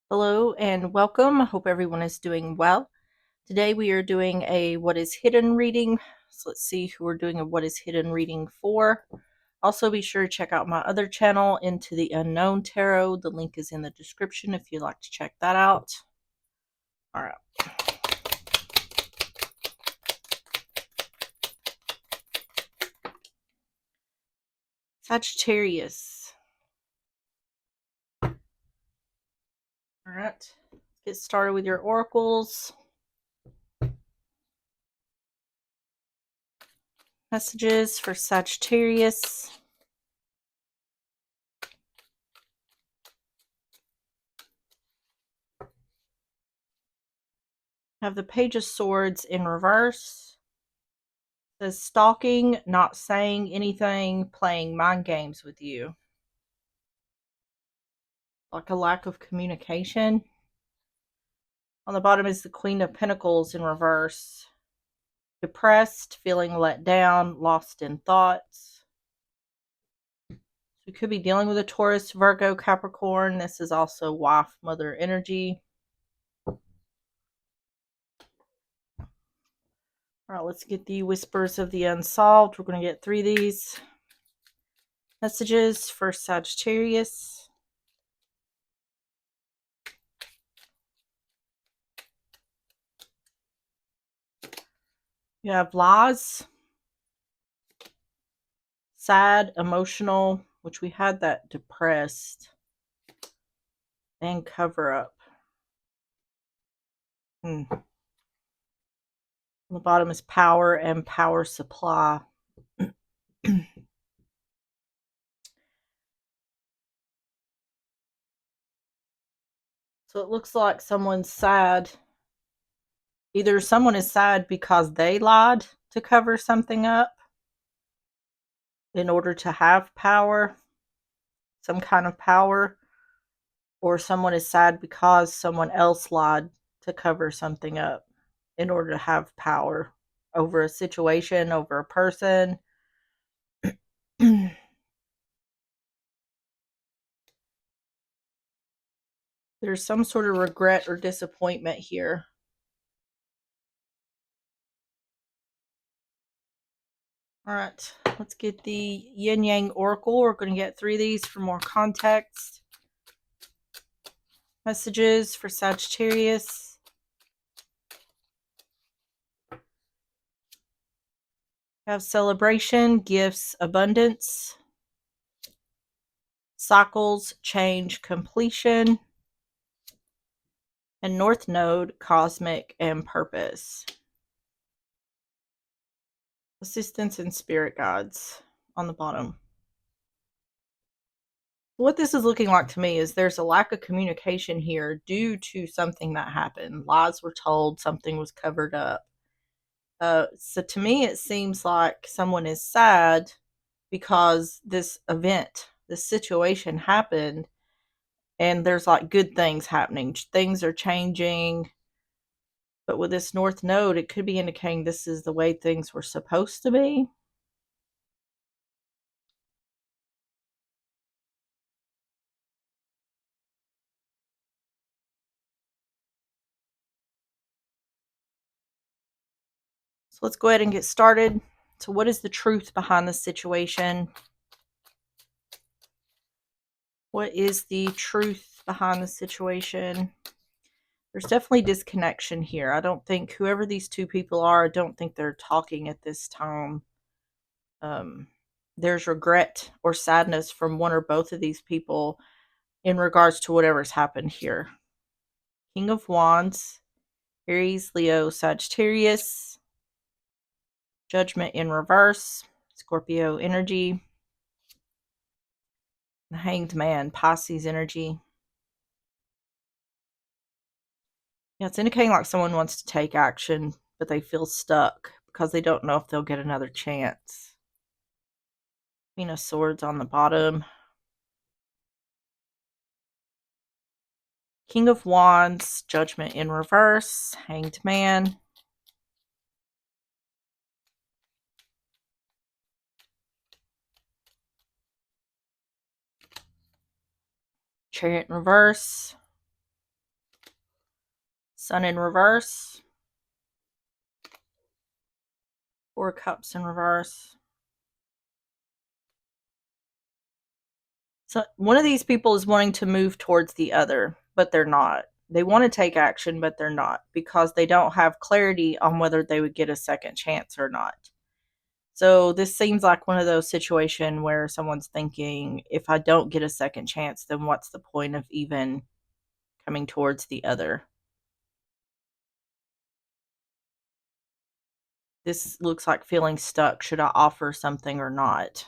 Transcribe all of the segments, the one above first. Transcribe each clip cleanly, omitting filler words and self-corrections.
Hello and welcome. I hope everyone is doing well. Today we are doing a what is hidden reading. So let's see who we're doing a what is hidden reading for. Also be sure to check out my other channel, Into the Unknown Tarot. The link is in the description if you'd like to check that out. All right. Sagittarius. All right. Let's get started with your oracles. Messages for Sagittarius. Have the Page of Swords in reverse. It says stalking, not saying anything, playing mind games with you. Like a lack of communication. On the bottom is the Queen of Pentacles in reverse. Depressed, feeling let down, lost in thoughts. We could be dealing with a Taurus, Virgo, Capricorn. This is also wife, mother energy. All right, let's get the Whispers of the Unsolved. We're going to get 3 of these. Messages for Sagittarius. You have lies, sad, emotional, which we had that depressed, and cover up. On the bottom is power and power supply. So it looks like someone's sad. Either someone is sad because they lied to cover something up in order to have power, some kind of power, or someone is sad because someone else lied to cover something up in order to have power over a situation, over a person. There's some sort of regret or disappointment here. All right, let's get the Yin Yang Oracle. We're going to get 3 of these for more context. Messages for Sagittarius. Have celebration, gifts, abundance. Cycles, change, completion. And North Node, cosmic, and purpose. Assistance and spirit guides on the bottom. What this is looking like to me is there's a lack of communication here due to something that happened. Lies were told, something was covered up. So to me, it seems like someone is sad because this event, this situation happened, and there's like good things happening. Things are changing. But with this North Node, it could be indicating this is the way things were supposed to be. So let's go ahead and get started. So what is the truth behind the situation? What is the truth behind the situation? There's definitely disconnection here. I don't think whoever these two people are, I don't think they're talking at this time. There's regret or sadness from one or both of these people in regards to whatever's happened here. King of Wands, Aries, Leo, Sagittarius, Judgment in reverse, Scorpio energy, the Hanged Man, Pisces energy. Yeah, it's indicating like someone wants to take action, but they feel stuck because they don't know if they'll get another chance. Queen of Swords on the bottom. King of Wands, Judgment in reverse, Hanged Man. Chariot in reverse. Sun in reverse. 4 cups in reverse. So one of these people is wanting to move towards the other, but they're not. They want to take action, but they're not because they don't have clarity on whether they would get a second chance or not. So this seems like one of those situations where someone's thinking, if I don't get a second chance, then what's the point of even coming towards the other? This looks like feeling stuck. Should I offer something or not?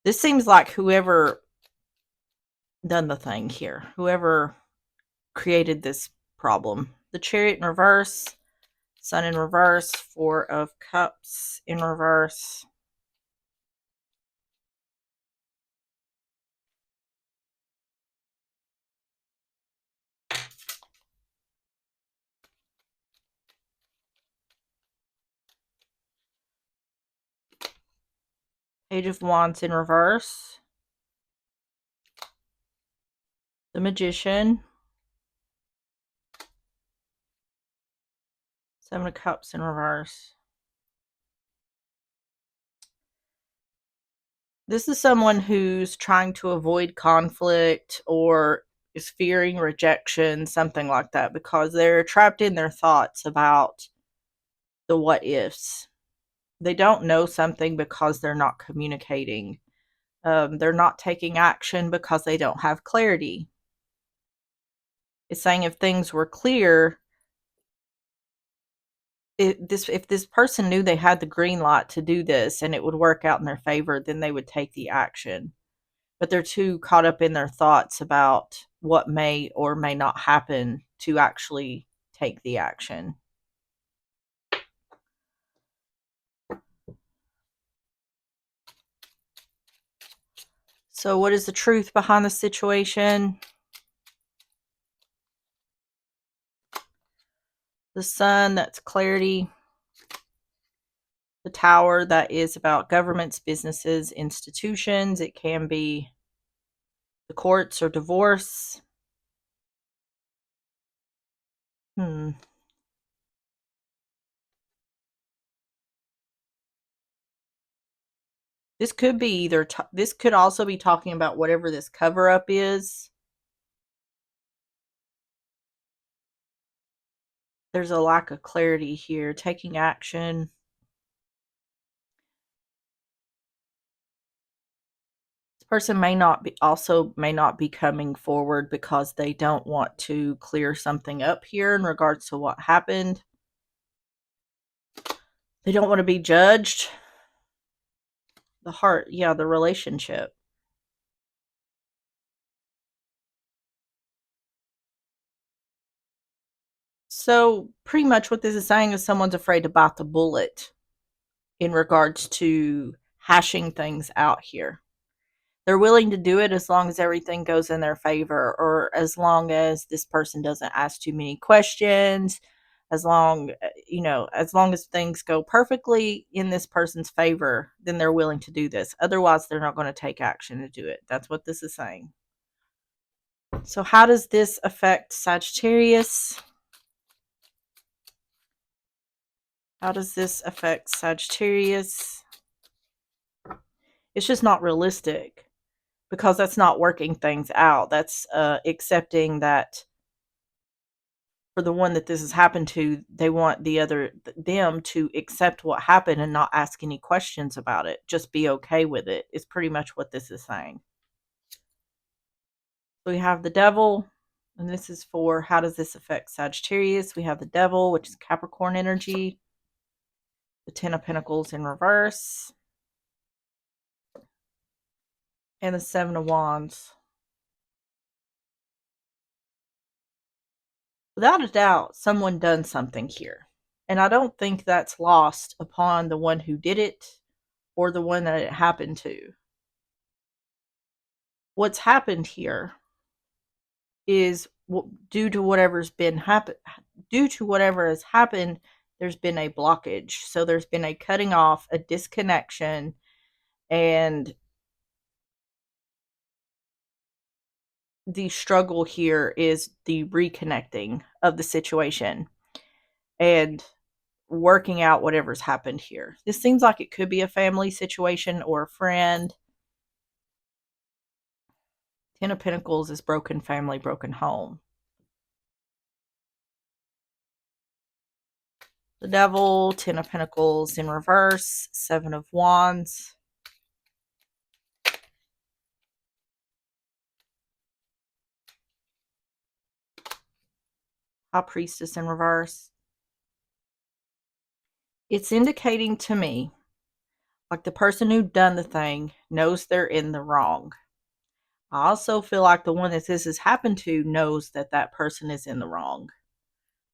This seems like whoever done the thing here, whoever created this problem. The Chariot in reverse, Sun in reverse, 4 of Cups in reverse. Page of Wands in reverse. The Magician. 7 of Cups in reverse. This is someone who's trying to avoid conflict or is fearing rejection, something like that, because they're trapped in their thoughts about the what ifs. They don't know something because they're not communicating. They're not taking action because they don't have clarity. It's saying if things were clear, if this person knew they had the green light to do this and it would work out in their favor, then they would take the action. But they're too caught up in their thoughts about what may or may not happen to actually take the action. So what is the truth behind the situation? The Sun, that's clarity. The Tower, that is about governments, businesses, institutions. It can be the courts or divorce. This could be either, this could also be talking about whatever this cover up is. There's a lack of clarity here. Taking action. This person may not be coming forward because they don't want to clear something up here in regards to what happened. They don't want to be judged. The heart, yeah, the relationship. So pretty much what this is saying is someone's afraid to bite the bullet in regards to hashing things out here. They're willing to do it as long as everything goes in their favor, or as long as this person doesn't ask too many questions, as long, as long as things go perfectly in this person's favor, then they're willing to do this. Otherwise, they're not going to take action to do it. That's what this is saying. So how does this affect Sagittarius? How does this affect Sagittarius? It's just not realistic because that's not working things out. That's accepting that for the one that this has happened to, they want them to accept what happened and not ask any questions about it. Just be okay with it, is pretty much what this is saying. We have the Devil, and this is for how does this affect Sagittarius. We have the Devil, which is Capricorn energy. The 10 of Pentacles in reverse. And the 7 of Wands. Without a doubt, someone done something here. And I don't think that's lost upon the one who did it or the one that it happened to. What's happened here is due to whatever has happened, there's been a blockage. So there's been a cutting off, a disconnection, and the struggle here is the reconnecting of the situation and working out whatever's happened here. This seems like it could be a family situation or a friend. Ten of Pentacles is broken family, broken home. The Devil, Ten of Pentacles in reverse, Seven of Wands. High Priestess in reverse. It's indicating to me like the person who done the thing knows they're in the wrong. I also feel like the one that this has happened to knows that that person is in the wrong.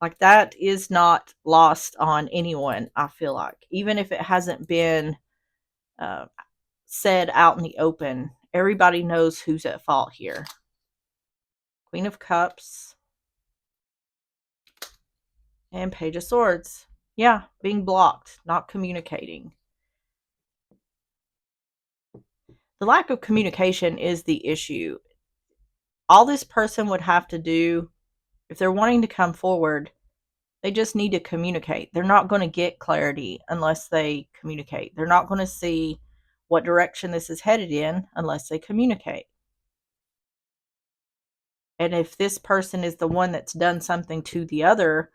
Like that is not lost on anyone, I feel like. Even if it hasn't been uh, said out in the open, everybody knows who's at fault here. Queen of Cups and Page of Swords. Yeah, being blocked, not communicating. The lack of communication is the issue. All this person would have to do, if they're wanting to come forward, they just need to communicate. They're not going to get clarity unless they communicate. They're not going to see what direction this is headed in unless they communicate. And if this person is the one that's done something to the other,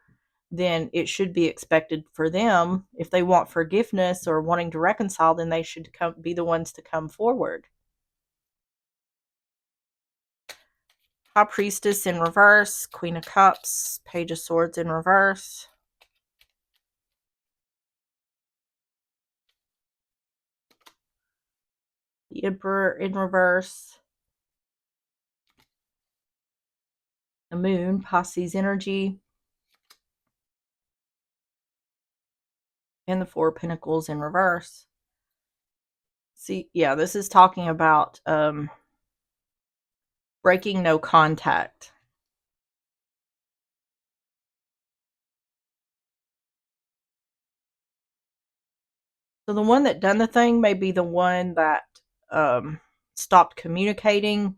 then it should be expected for them, if they want forgiveness or wanting to reconcile, then they should be the ones to come forward. High Priestess in reverse, Queen of Cups, Page of Swords in reverse. The Emperor in reverse. The Moon, Pisces energy. And the Four of Pentacles in reverse. See, yeah, this is talking about breaking no contact. So the one that done the thing may be the one that stopped communicating,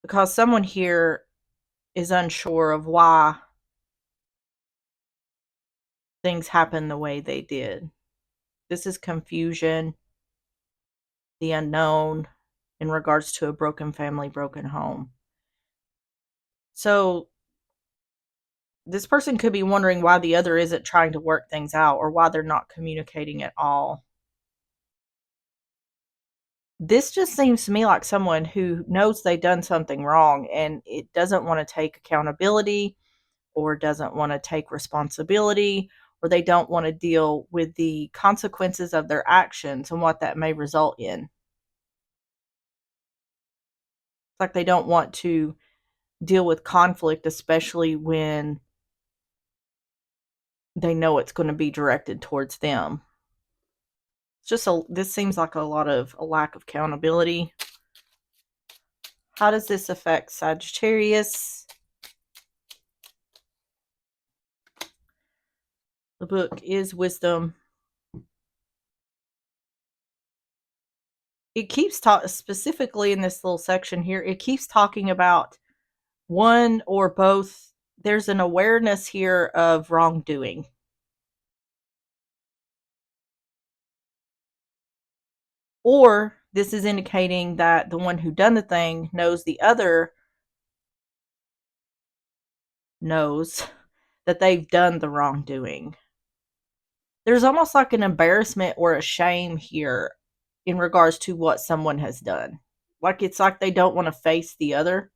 because someone here is unsure of why things happened the way they did. This is confusion, the unknown in regards to a broken family, broken home. So this person could be wondering why the other isn't trying to work things out or why they're not communicating at all. This just seems to me like someone who knows they've done something wrong and it doesn't want to take accountability or doesn't want to take responsibility, or they don't want to deal with the consequences of their actions and what that may result in. It's like they don't want to deal with conflict, especially when they know it's going to be directed towards them. It's just this seems like a lot of a lack of accountability. How does this affect Sagittarius? The book is Wisdom. It keeps talking, specifically in this little section here, it keeps talking about one or both. There's an awareness here of wrongdoing. Or this is indicating that the one who done the thing knows the other knows that they've done the wrongdoing. There's almost like an embarrassment or a shame here in regards to what someone has done. Like it's like they don't want to face the other.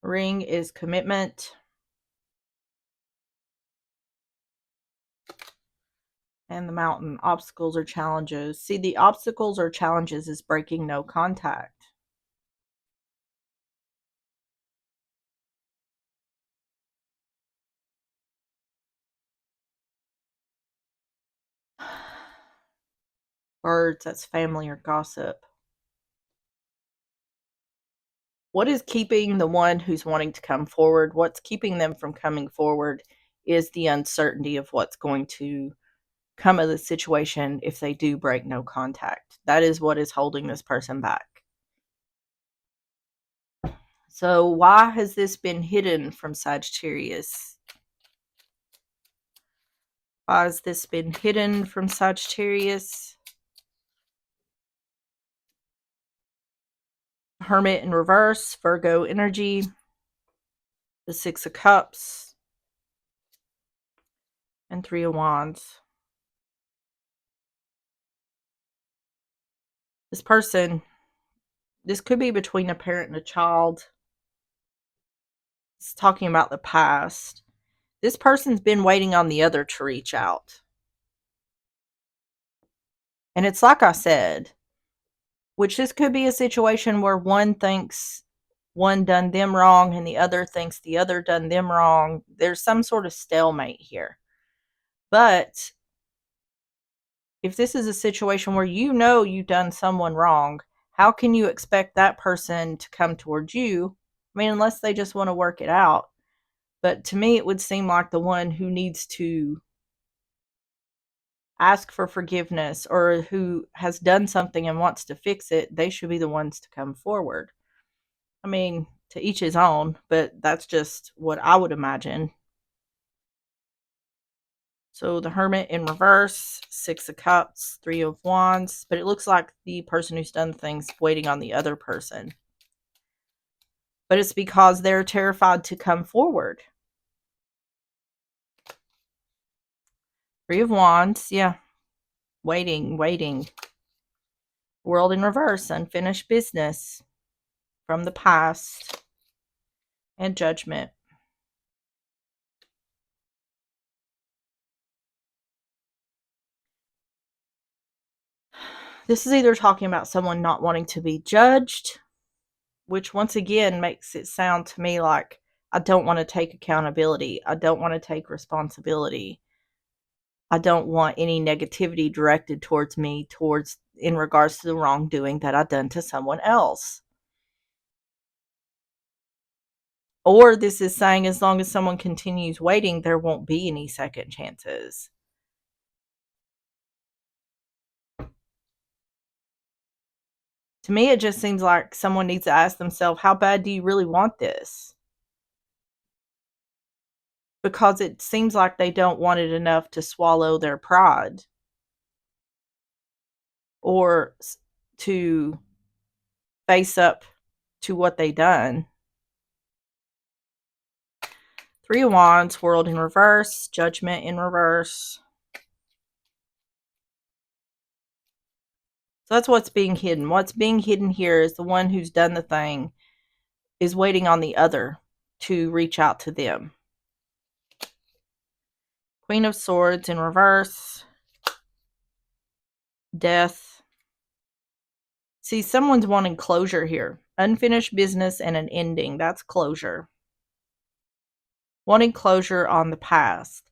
Ring is commitment. And the Mountain, obstacles or challenges. See, the obstacles or challenges is breaking no contact. Birds, that's family or gossip. What is keeping the one who's wanting to come forward? What's keeping them from coming forward is the uncertainty of what's going to come of the situation if they do break no contact. That is what is holding this person back. So why has this been hidden from Sagittarius? Why has this been hidden from Sagittarius? Hermit in reverse, Virgo energy, the Six of Cups, and Three of Wands. This person, this could be between a parent and a child. It's talking about the past. This person's been waiting on the other to reach out. And it's like I said, which this could be a situation where one thinks one done them wrong and the other thinks the other done them wrong. There's some sort of stalemate here. But if this is a situation where you know you've done someone wrong, how can you expect that person to come towards you? I mean, unless they just want to work it out. But to me, it would seem like the one who needs to ask for forgiveness or who has done something and wants to fix it, they should be the ones to come forward. I mean, to each his own, but that's just what I would imagine. So the Hermit in reverse, Six of Cups, Three of Wands, but it looks like the person who's done things waiting on the other person. But it's because they're terrified to come forward. Three of Wands, yeah. Waiting. World in reverse, unfinished business from the past, and Judgment. This is either talking about someone not wanting to be judged, which once again makes it sound to me like I don't want to take accountability. I don't want to take responsibility. I don't want any negativity directed towards me in regards to the wrongdoing that I've done to someone else. Or this is saying as long as someone continues waiting, there won't be any second chances. To me, it just seems like someone needs to ask themselves, how bad do you really want this? Because it seems like they don't want it enough to swallow their pride or to face up to what they done. Three of Wands, World in reverse, Judgment in reverse. So that's what's being hidden. What's being hidden here is the one who's done the thing is waiting on the other to reach out to them. Queen of Swords in reverse, Death. See, someone's wanting closure here. Unfinished business and an ending. That's closure. Wanting closure on the past.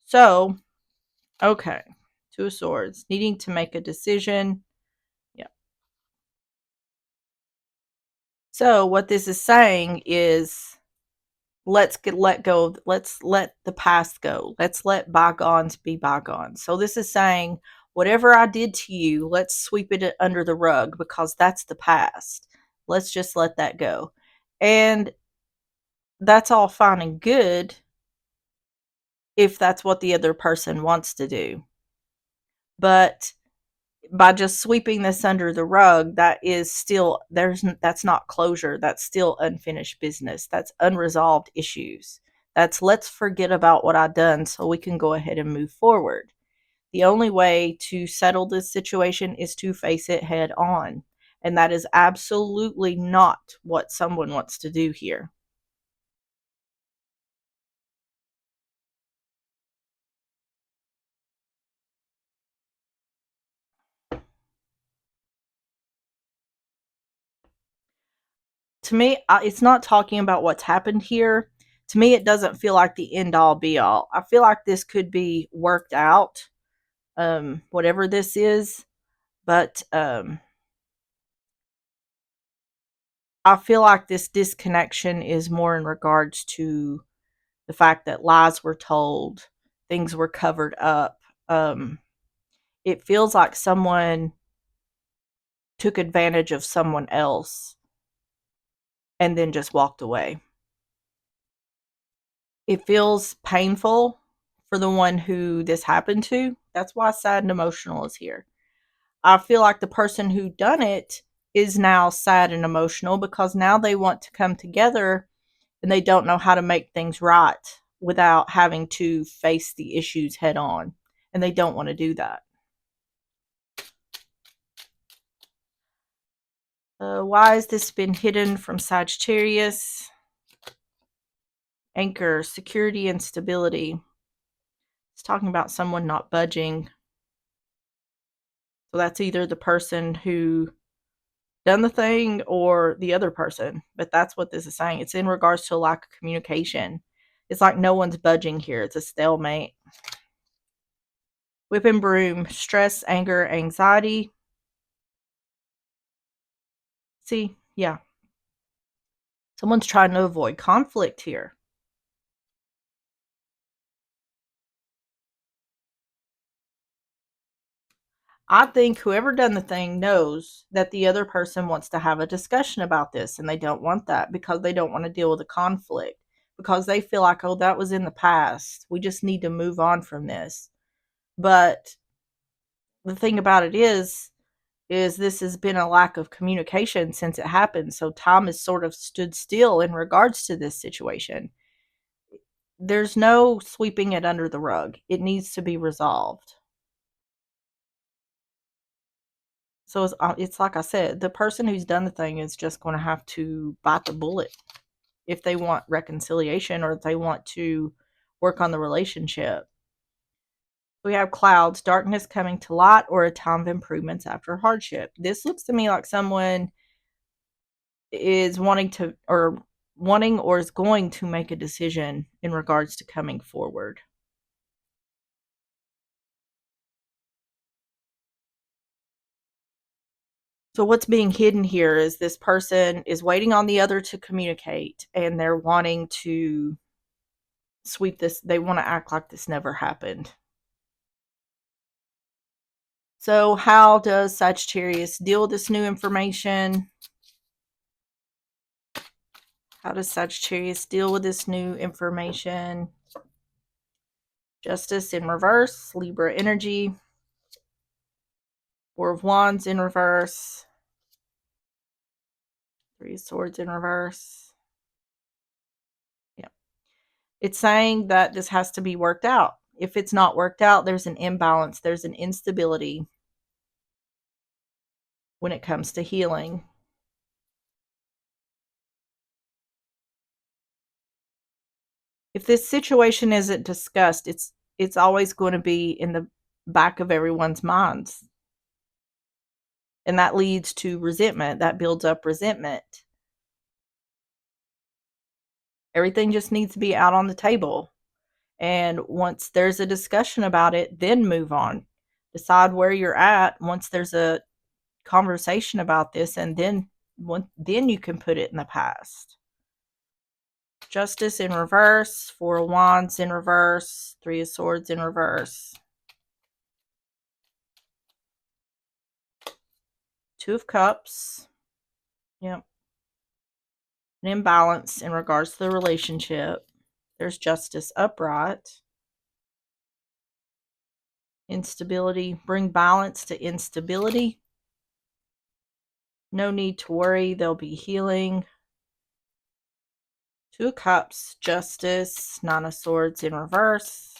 So, okay. Two of Swords. Needing to make a decision. Yeah. So, what this is saying is let's let go. Let's let the past go. Let's let bygones be bygones. So, this is saying whatever I did to you, let's sweep it under the rug because that's the past. Let's just let that go. And that's all fine and good if that's what the other person wants to do. But by just sweeping this under the rug, that is still that's not closure. That's still unfinished business. That's unresolved issues. That's let's forget about what I've done so we can go ahead and move forward. The only way to settle this situation is to face it head on. And that is absolutely not what someone wants to do here. To me, it's not talking about what's happened here. To me, it doesn't feel like the end all be all. I feel like this could be worked out, whatever this is. But I feel like this disconnection is more in regards to the fact that lies were told, things were covered up. it feels like someone took advantage of someone else and then just walked away. It feels painful for the one who this happened to. That's why sad and emotional is here. I feel like the person who done it is now sad and emotional because now they want to come together and they don't know how to make things right without having to face the issues head on. And they don't want to do that. Why has this been hidden from Sagittarius? Anchor, security and stability. It's talking about someone not budging. So that's either the person who done the thing or the other person. But that's what this is saying. It's in regards to a lack of communication. It's like no one's budging here. It's a stalemate. Whip and broom, stress, anger, anxiety. See, yeah. Someone's trying to avoid conflict here. I think whoever done the thing knows that the other person wants to have a discussion about this and they don't want that because they don't want to deal with the conflict because they feel like, oh, that was in the past. We just need to move on from this. But the thing about it is this has been a lack of communication since it happened. So time has sort of stood still in regards to this situation. There's no sweeping it under the rug. It needs to be resolved. So it's like I said, the person who's done the thing is just going to have to bite the bullet if they want reconciliation or if they want to work on the relationship. We have clouds, darkness coming to light, or a time of improvements after hardship. This looks to me like someone is wanting or is going to make a decision in regards to coming forward. So what's being hidden here is this person is waiting on the other to communicate and they're wanting to sweep this. They want to act like this never happened. So how does Sagittarius deal with this new information? How does Sagittarius deal with this new information? Justice in reverse, Libra energy, Four of Wands in reverse, Three of Swords in reverse. Yeah. It's saying that this has to be worked out. If it's not worked out, there's an imbalance, there's an instability when it comes to healing. If this situation isn't discussed, it's always going to be in the back of everyone's minds. And that leads to resentment. That builds up resentment. Everything just needs to be out on the table. And once there's a discussion about it, then move on. Decide where you're at once there's a conversation about this, and then you can put it in the past. Justice in reverse, Four of Wands in reverse, Three of Swords in reverse. Two of Cups. Yep. An imbalance in regards to the relationship. There's Justice upright. Instability. Bring balance to instability. No need to worry. There'll be healing. Two of Cups. Justice. Nine of Swords in reverse.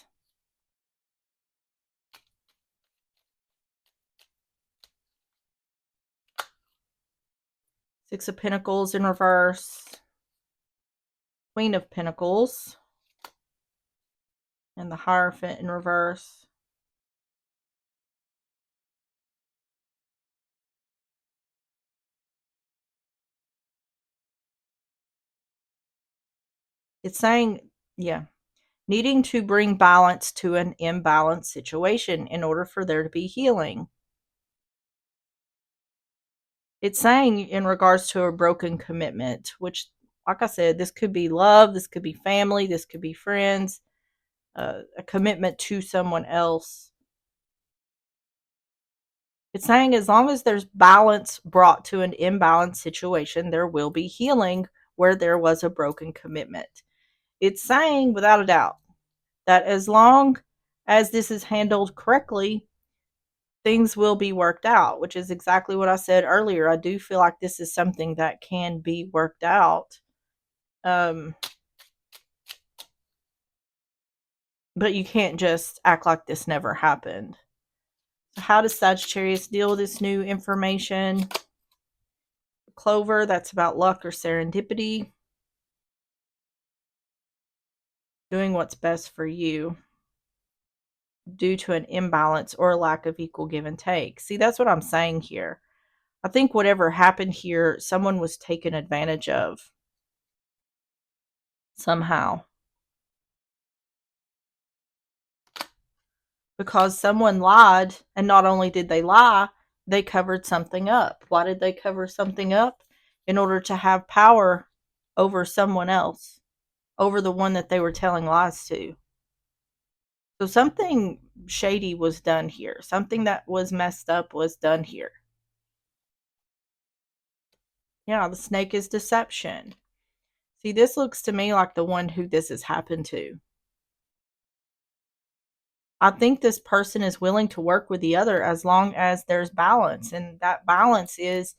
Six of Pentacles in reverse. Queen of Pentacles. And the Hierophant in reverse. It's saying, yeah, needing to bring balance to an imbalanced situation in order for there to be healing. It's saying in regards to a broken commitment, which, like I said, this could be love, this could be family, this could be friends, a commitment to someone else. It's saying as long as there's balance brought to an imbalanced situation, there will be healing where there was a broken commitment. It's saying without a doubt that as long as this is handled correctly, things will be worked out, which is exactly what I said earlier. I do feel like this is something that can be worked out. But you can't just act like this never happened. So how does Sagittarius deal with this new information? Clover, that's about luck or serendipity. Doing what's best for you due to an imbalance or a lack of equal give and take. See, that's what I'm saying here. I think whatever happened here, someone was taken advantage of somehow. Because someone lied, and not only did they lie, they covered something up. Why did they cover something up? In order to have power over someone else, over the one that they were telling lies to. So something shady was done here. Something that was messed up was done here. Yeah, the snake is deception. See, this looks to me like the one who this has happened to. I think this person is willing to work with the other as long as there's balance. And that balance is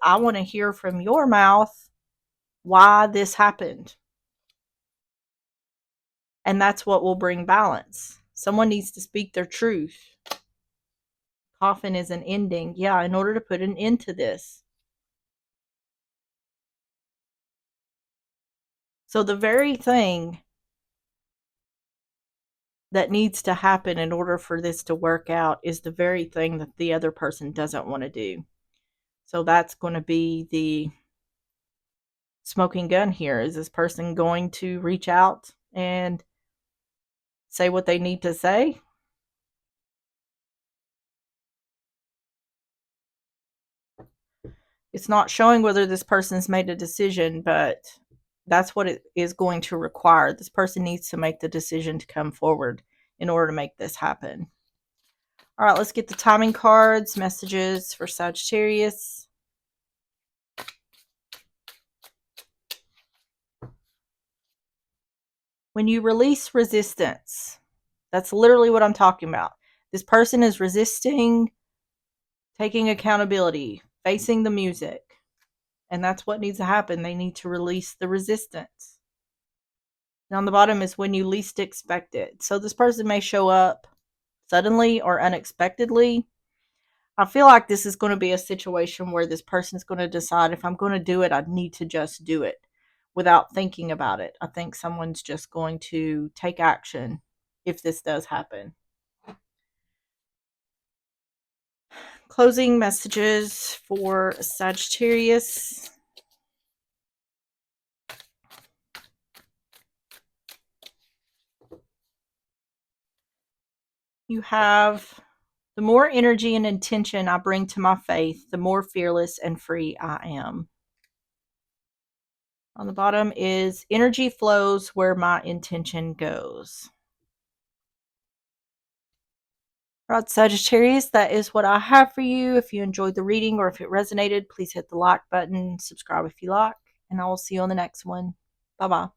I want to hear from your mouth why this happened. And that's what will bring balance. Someone needs to speak their truth. Coffin is an ending. Yeah, in order to put an end to this. So the very thing that needs to happen in order for this to work out is the very thing that the other person doesn't want to do. So that's going to be the smoking gun here. Is this person going to reach out and say what they need to say? It's not showing whether this person's made a decision, but that's what it is going to require. This person needs to make the decision to come forward in order to make this happen. All right, let's get the timing cards, messages for Sagittarius. When you release resistance, that's literally what I'm talking about. This person is resisting taking accountability, facing the music. And that's what needs to happen. They need to release the resistance. And on the bottom is when you least expect it. So this person may show up suddenly or unexpectedly. I feel like this is going to be a situation where this person is going to decide if I'm going to do it, I need to just do it without thinking about it. I think someone's just going to take action if this does happen. Closing messages for Sagittarius. You have the more energy and intention I bring to my faith, the more fearless and free I am. On the bottom is energy flows where my intention goes. Right, Sagittarius, that is what I have for you. If you enjoyed the reading or if it resonated, please hit the like button, subscribe if you like, and I will see you on the next one. Bye-bye.